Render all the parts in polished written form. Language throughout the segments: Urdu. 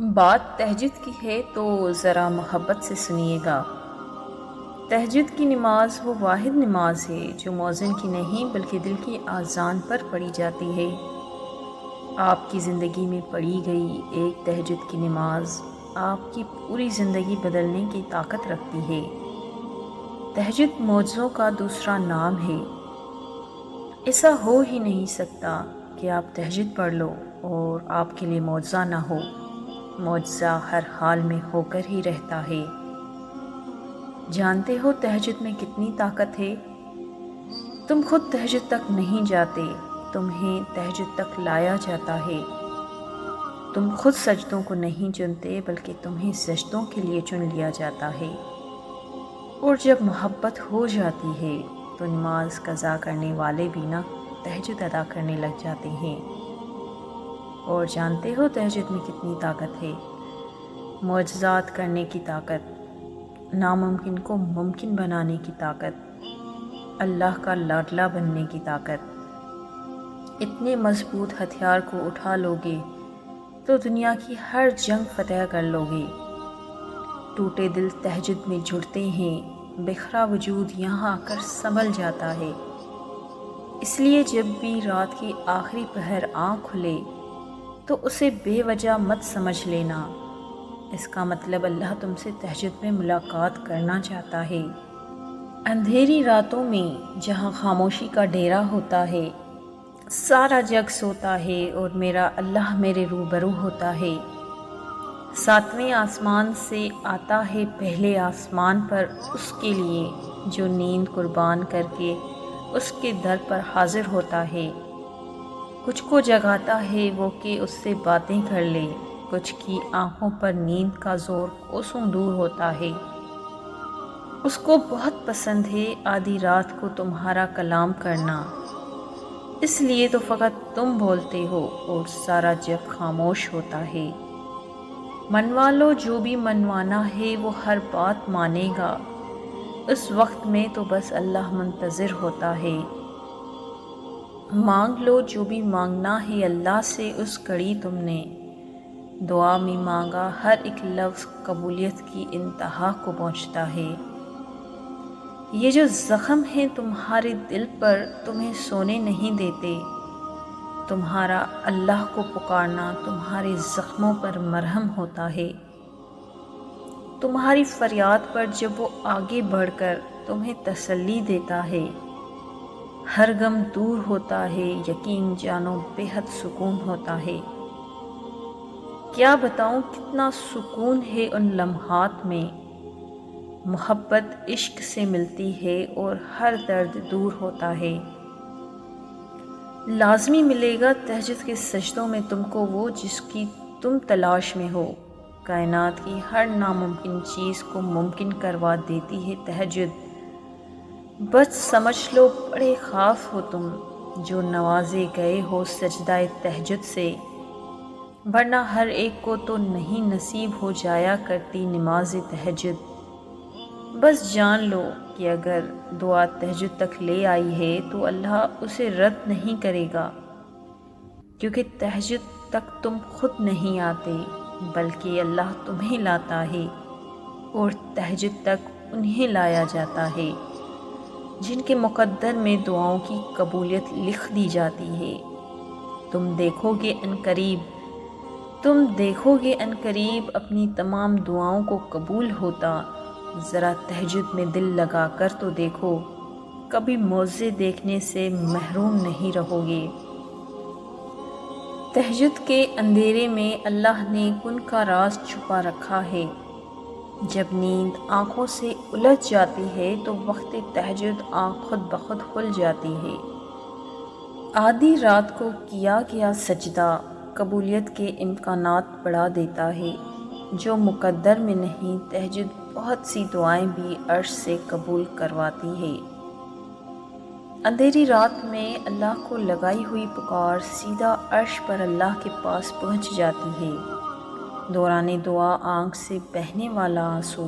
بات تہجد کی ہے تو ذرا محبت سے سنیے گا۔ تہجد کی نماز وہ واحد نماز ہے جو مؤذن کی نہیں بلکہ دل کی آذان پر پڑھی جاتی ہے۔ آپ کی زندگی میں پڑھی گئی ایک تہجد کی نماز آپ کی پوری زندگی بدلنے کی طاقت رکھتی ہے۔ تہجد معجزوں کا دوسرا نام ہے۔ ایسا ہو ہی نہیں سکتا کہ آپ تہجد پڑھ لو اور آپ کے لیے معجزہ نہ ہو۔ معجزہ ہر حال میں ہو کر ہی رہتا ہے۔ جانتے ہو تہجد میں کتنی طاقت ہے؟ تم خود تہجد تک نہیں جاتے، تمہیں تہجد تک لایا جاتا ہے۔ تم خود سجدوں کو نہیں چنتے بلکہ تمہیں سجدوں کے لیے چن لیا جاتا ہے۔ اور جب محبت ہو جاتی ہے تو نماز قضا کرنے والے بھی نہ تہجد ادا کرنے لگ جاتے ہیں۔ اور جانتے ہو تہجد میں کتنی طاقت ہے؟ معجزات کرنے کی طاقت، ناممکن کو ممکن بنانے کی طاقت، اللہ کا لاڈلا بننے کی طاقت۔ اتنے مضبوط ہتھیار کو اٹھا لوگے تو دنیا کی ہر جنگ فتح کر لوگے۔ ٹوٹے دل تہجد میں جڑتے ہیں، بکھرا وجود یہاں آ کر سنبھل جاتا ہے۔ اس لیے جب بھی رات کی آخری پہر آنکھ کھلے تو اسے بے وجہ مت سمجھ لینا۔ اس کا مطلب اللہ تم سے تہجد میں ملاقات کرنا چاہتا ہے۔ اندھیری راتوں میں جہاں خاموشی کا ڈیرا ہوتا ہے، سارا جگ سوتا ہے اور میرا اللہ میرے روبرو ہوتا ہے۔ ساتویں آسمان سے آتا ہے پہلے آسمان پر اس کے لیے جو نیند قربان کر کے اس کے در پر حاضر ہوتا ہے۔ کچھ کو جگاتا ہے وہ کہ اس سے باتیں کر لے، کچھ کی آنکھوں پر نیند کا زور کوسوں دور ہوتا ہے۔ اس کو بہت پسند ہے آدھی رات کو تمہارا کلام کرنا، اس لیے تو فقط تم بولتے ہو اور سارا جگ خاموش ہوتا ہے۔ منوا لو جو بھی منوانا ہے وہ ہر بات مانے گا، اس وقت میں تو بس اللہ منتظر ہوتا ہے۔ مانگ لو جو بھی مانگنا ہے اللہ سے اس گھڑی تم نے، دعا میں مانگا ہر ایک لفظ قبولیت کی انتہا کو پہنچتا ہے۔ یہ جو زخم ہیں تمہارے دل پر تمہیں سونے نہیں دیتے، تمہارا اللہ کو پکارنا تمہارے زخموں پر مرہم ہوتا ہے۔ تمہاری فریاد پر جب وہ آگے بڑھ کر تمہیں تسلی دیتا ہے، ہر غم دور ہوتا ہے، یقین جانو بے حد سکون ہوتا ہے۔ کیا بتاؤں کتنا سکون ہے ان لمحات میں۔ محبت عشق سے ملتی ہے اور ہر درد دور ہوتا ہے۔ لازمی ملے گا تہجد کے سجدوں میں تم کو وہ جس کی تم تلاش میں ہو۔ کائنات کی ہر ناممکن چیز کو ممکن کروا دیتی ہے تہجد۔ بس سمجھ لو بڑے خاص ہو تم جو نوازے گئے ہو سجدہ تہجد سے، ورنہ ہر ایک کو تو نہیں نصیب ہو جایا کرتی نماز تہجد۔ بس جان لو کہ اگر دعا تہجد تک لے آئی ہے تو اللہ اسے رد نہیں کرے گا، کیونکہ تہجد تک تم خود نہیں آتے بلکہ اللہ تمہیں لاتا ہے، اور تہجد تک انہیں لایا جاتا ہے جن کے مقدر میں دعاؤں کی قبولیت لکھ دی جاتی ہے۔ تم دیکھو گے ان قریب اپنی تمام دعاؤں کو قبول ہوتا۔ ذرا تہجد میں دل لگا کر تو دیکھو، کبھی معجزے دیکھنے سے محروم نہیں رہو گے۔ تہجد کے اندھیرے میں اللہ نے کن کا راز چھپا رکھا ہے۔ جب نیند آنکھوں سے الجھ جاتی ہے تو وقت تہجد آنکھ خود بخود کھل جاتی ہے۔ آدھی رات کو کیا گیا سجدہ قبولیت کے امکانات بڑھا دیتا ہے۔ جو مقدر میں نہیں تہجد بہت سی دعائیں بھی عرش سے قبول کرواتی ہے۔ اندھیری رات میں اللہ کو لگائی ہوئی پکار سیدھا عرش پر اللہ کے پاس پہنچ جاتی ہے۔ دوران دعا آنکھ سے بہنے والا آنسو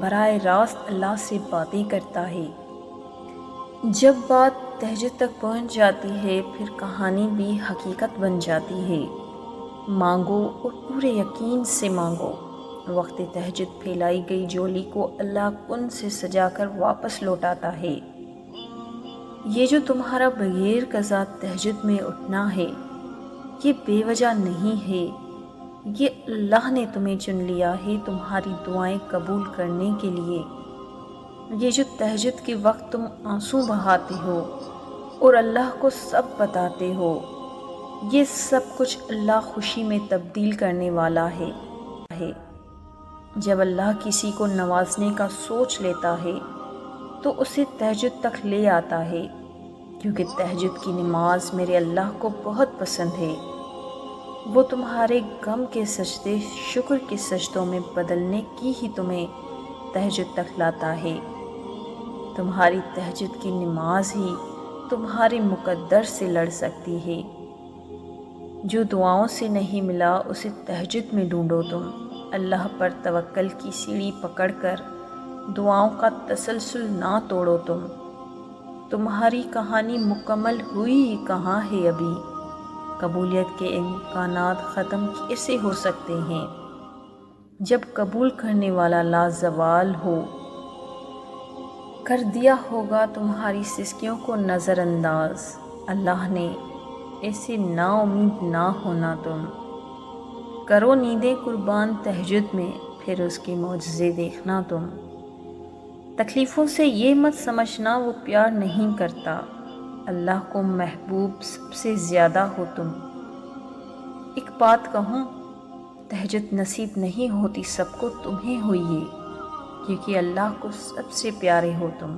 براہ راست اللہ سے باتیں کرتا ہے۔ جب بات تہجد تک پہنچ جاتی ہے پھر کہانی بھی حقیقت بن جاتی ہے۔ مانگو اور پورے یقین سے مانگو۔ وقت تہجد پھیلائی گئی جولی کو اللہ کن سے سجا کر واپس لوٹاتا ہے۔ یہ جو تمہارا بغیر قضا تہجد میں اٹھنا ہے، یہ بے وجہ نہیں ہے، یہ اللہ نے تمہیں چن لیا ہے تمہاری دعائیں قبول کرنے کے لیے۔ یہ جو تہجد کے وقت تم آنسو بہاتے ہو اور اللہ کو سب بتاتے ہو، یہ سب کچھ اللہ خوشی میں تبدیل کرنے والا ہے۔ جب اللہ کسی کو نوازنے کا سوچ لیتا ہے تو اسے تہجد تک لے آتا ہے، کیونکہ تہجد کی نماز میرے اللہ کو بہت پسند ہے۔ وہ تمہارے غم کے سجدے شکر کے سجدوں میں بدلنے کی ہی تمہیں تہجد تک لاتا ہے۔ تمہاری تہجد کی نماز ہی تمہارے مقدر سے لڑ سکتی ہے۔ جو دعاؤں سے نہیں ملا اسے تہجد میں ڈھونڈو تم۔ اللہ پر توکل کی سیڑھی پکڑ کر دعاؤں کا تسلسل نہ توڑو تم۔ تمہاری کہانی مکمل ہوئی ہی کہاں ہے ابھی۔ قبولیت کے امکانات ختم کیسے ہو سکتے ہیں جب قبول کرنے والا لازوال ہو۔ کر دیا ہوگا تمہاری سسکیوں کو نظر انداز اللہ نے، ایسے نا امید نہ ہونا تم۔ کرو نیندیں قربان تہجد میں، پھر اس کے معجزے دیکھنا تم۔ تکلیفوں سے یہ مت سمجھنا وہ پیار نہیں کرتا، اللہ کو محبوب سب سے زیادہ ہو تم۔ ایک بات کہوں، تہجد نصیب نہیں ہوتی سب کو، تمہیں ہوئی ہے، کیونکہ اللہ کو سب سے پیارے ہو تم۔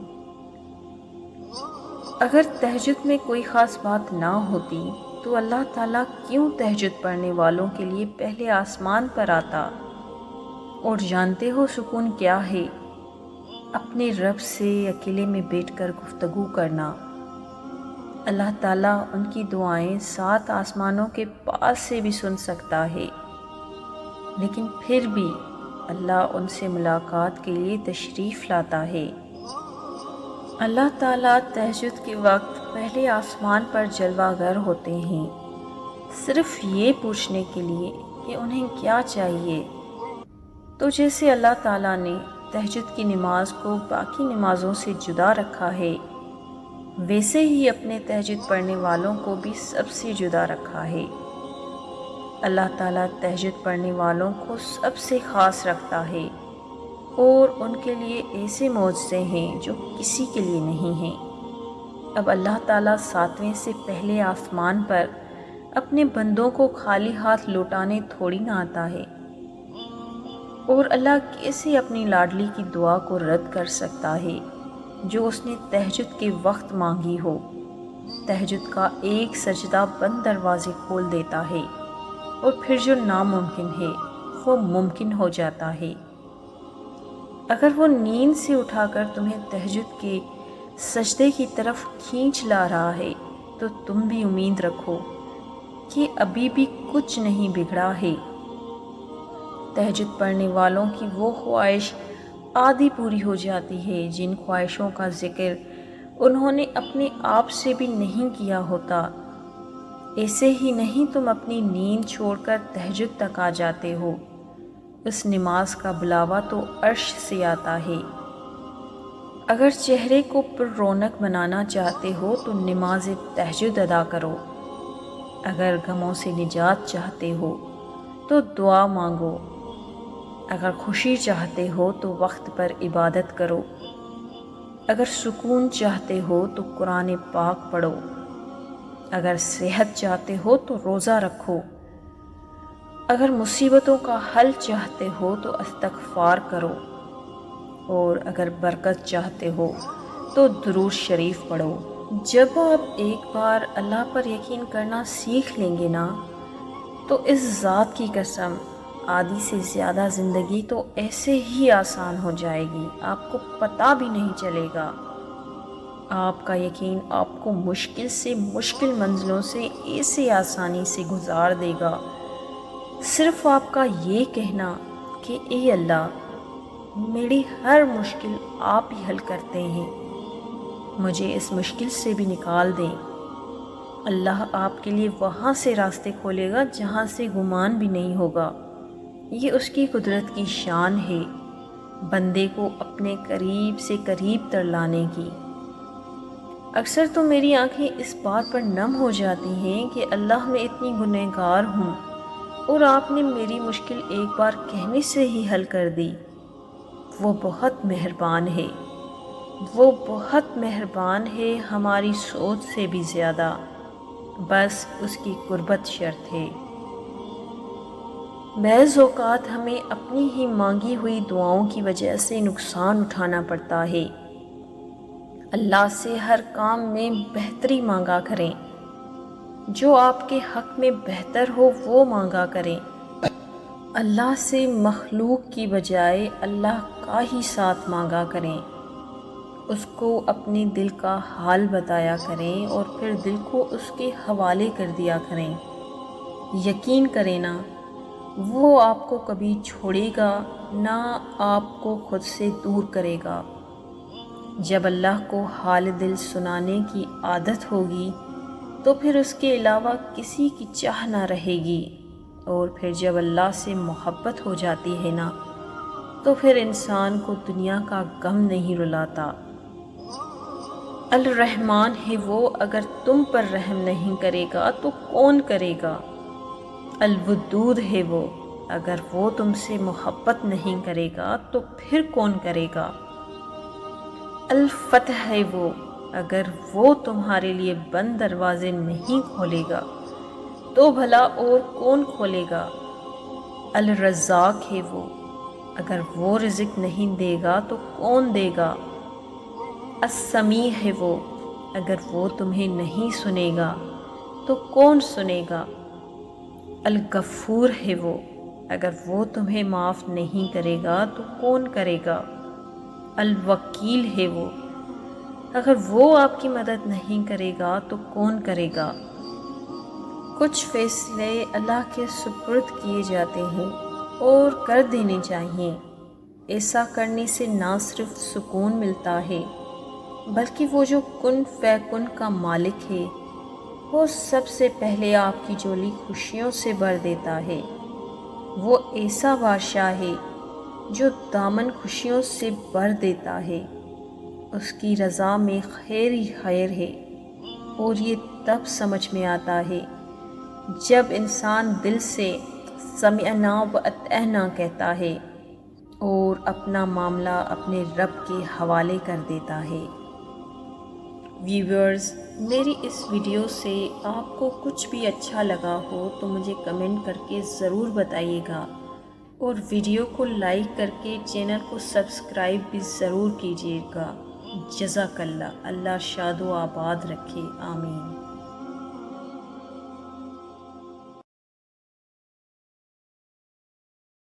اگر تہجد میں کوئی خاص بات نہ ہوتی تو اللہ تعالیٰ کیوں تہجد پڑھنے والوں کے لیے پہلے آسمان پر آتا؟ اور جانتے ہو سکون کیا ہے؟ اپنے رب سے اکیلے میں بیٹھ کر گفتگو کرنا۔ اللہ تعالیٰ ان کی دعائیں 7 آسمانوں کے پاس سے بھی سن سکتا ہے، لیکن پھر بھی اللہ ان سے ملاقات کے لیے تشریف لاتا ہے۔ اللہ تعالیٰ تہجد کے وقت پہلے آسمان پر جلوہ گر ہوتے ہیں، صرف یہ پوچھنے کے لیے کہ انہیں کیا چاہیے۔ تو جیسے اللہ تعالیٰ نے تہجد کی نماز کو باقی نمازوں سے جدا رکھا ہے، ویسے ہی اپنے تہجد پڑھنے والوں کو بھی سب سے جدا رکھا ہے۔ اللہ تعالیٰ تہجد پڑھنے والوں کو سب سے خاص رکھتا ہے، اور ان کے لیے ایسے معجزے ہیں جو کسی کے لیے نہیں ہیں۔ اب اللہ تعالیٰ 7ویں سے پہلے آسمان پر اپنے بندوں کو خالی ہاتھ لوٹانے تھوڑی نہ آتا ہے، اور اللہ کیسے اپنی لاڈلی کی دعا کو رد کر سکتا ہے جو اس نے تہجد کے وقت مانگی ہو۔ تہجد کا ایک سجدہ بند دروازے کھول دیتا ہے، اور پھر جو ناممکن ہے وہ ممکن ہو جاتا ہے۔ اگر وہ نیند سے اٹھا کر تمہیں تہجد کے سجدے کی طرف کھینچ لا رہا ہے تو تم بھی امید رکھو کہ ابھی بھی کچھ نہیں بگڑا ہے۔ تہجد پڑھنے والوں کی وہ خواہش آدھی پوری ہو جاتی ہے جن خواہشوں کا ذکر انہوں نے اپنے آپ سے بھی نہیں کیا ہوتا۔ ایسے ہی نہیں تم اپنی نیند چھوڑ کر تہجد تک آ جاتے ہو، اس نماز کا بلاوا تو عرش سے آتا ہے۔ اگر چہرے کو پر رونق بنانا چاہتے ہو تو نماز تہجد ادا کرو۔ اگر غموں سے نجات چاہتے ہو تو دعا مانگو۔ اگر خوشی چاہتے ہو تو وقت پر عبادت کرو۔ اگر سکون چاہتے ہو تو قرآن پاک پڑھو۔ اگر صحت چاہتے ہو تو روزہ رکھو۔ اگر مصیبتوں کا حل چاہتے ہو تو استغفار کرو، اور اگر برکت چاہتے ہو تو درود شریف پڑھو۔ جب آپ ایک بار اللہ پر یقین کرنا سیکھ لیں گے نا، تو اس ذات کی قسم آدھی سے زیادہ زندگی تو ایسے ہی آسان ہو جائے گی، آپ کو پتہ بھی نہیں چلے گا۔ آپ کا یقین آپ کو مشکل سے مشکل منزلوں سے ایسے آسانی سے گزار دے گا، صرف آپ کا یہ کہنا کہ اے اللہ، میری ہر مشکل آپ ہی حل کرتے ہیں، مجھے اس مشکل سے بھی نکال دیں۔ اللہ آپ کے لیے وہاں سے راستے کھولے گا جہاں سے گمان بھی نہیں ہوگا۔ یہ اس کی قدرت کی شان ہے، بندے کو اپنے قریب سے قریب تر لانے کی۔ اکثر تو میری آنکھیں اس بات پر نم ہو جاتی ہیں کہ اللہ میں اتنی گنہگار ہوں اور آپ نے میری مشکل ایک بار کہنے سے ہی حل کر دی۔ وہ بہت مہربان ہے، وہ بہت مہربان ہے، ہماری سوچ سے بھی زیادہ، بس اس کی قربت شرط ہے۔ بعض اوقات ہمیں اپنی ہی مانگی ہوئی دعاؤں کی وجہ سے نقصان اٹھانا پڑتا ہے۔ اللہ سے ہر کام میں بہتری مانگا کریں، جو آپ کے حق میں بہتر ہو وہ مانگا کریں۔ اللہ سے مخلوق کی بجائے اللہ کا ہی ساتھ مانگا کریں، اس کو اپنے دل کا حال بتایا کریں اور پھر دل کو اس کے حوالے کر دیا کریں۔ یقین کریں نا، وہ آپ کو کبھی چھوڑے گا نہ آپ کو خود سے دور کرے گا۔ جب اللہ کو حال دل سنانے کی عادت ہوگی تو پھر اس کے علاوہ کسی کی چاہ نہ رہے گی، اور پھر جب اللہ سے محبت ہو جاتی ہے نا تو پھر انسان کو دنیا کا غم نہیں رلاتا۔ الرحمن ہے وہ، اگر تم پر رحم نہیں کرے گا تو کون کرے گا؟ الودود ہے وہ، اگر وہ تم سے محبت نہیں کرے گا تو پھر کون کرے گا؟ الفتح ہے وہ، اگر وہ تمہارے لیے بند دروازے نہیں کھولے گا تو بھلا اور کون کھولے گا؟ الرزاق ہے وہ، اگر وہ رزق نہیں دے گا تو کون دے گا؟ السمیع ہے وہ، اگر وہ تمہیں نہیں سنے گا تو کون سنے گا؟ الغفور ہے وہ، اگر وہ تمہیں معاف نہیں کرے گا تو کون کرے گا؟ الوکیل ہے وہ، اگر وہ آپ کی مدد نہیں کرے گا تو کون کرے گا؟ کچھ فیصلے اللہ کے سپرد کیے جاتے ہیں اور کر دینے چاہیے۔ ایسا کرنے سے نہ صرف سکون ملتا ہے بلکہ وہ جو کن فیکن کا مالک ہے وہ سب سے پہلے آپ کی جولی خوشیوں سے بھر دیتا ہے۔ وہ ایسا بادشاہ ہے جو دامن خوشیوں سے بھر دیتا ہے، اس کی رضا میں خیر ہی خیر ہے، اور یہ تب سمجھ میں آتا ہے جب انسان دل سے سمعنا و اطعنا کہتا ہے اور اپنا معاملہ اپنے رب کے حوالے کر دیتا ہے۔ ویورز، میری اس ویڈیو سے آپ کو کچھ بھی اچھا لگا ہو تو مجھے کمنٹ کر کے ضرور بتائیے گا، اور ویڈیو کو لائک کر کے چینل کو سبسکرائب بھی ضرور کیجیے گا۔ جزاک اللہ، اللہ شاد و آباد رکھے، آمین۔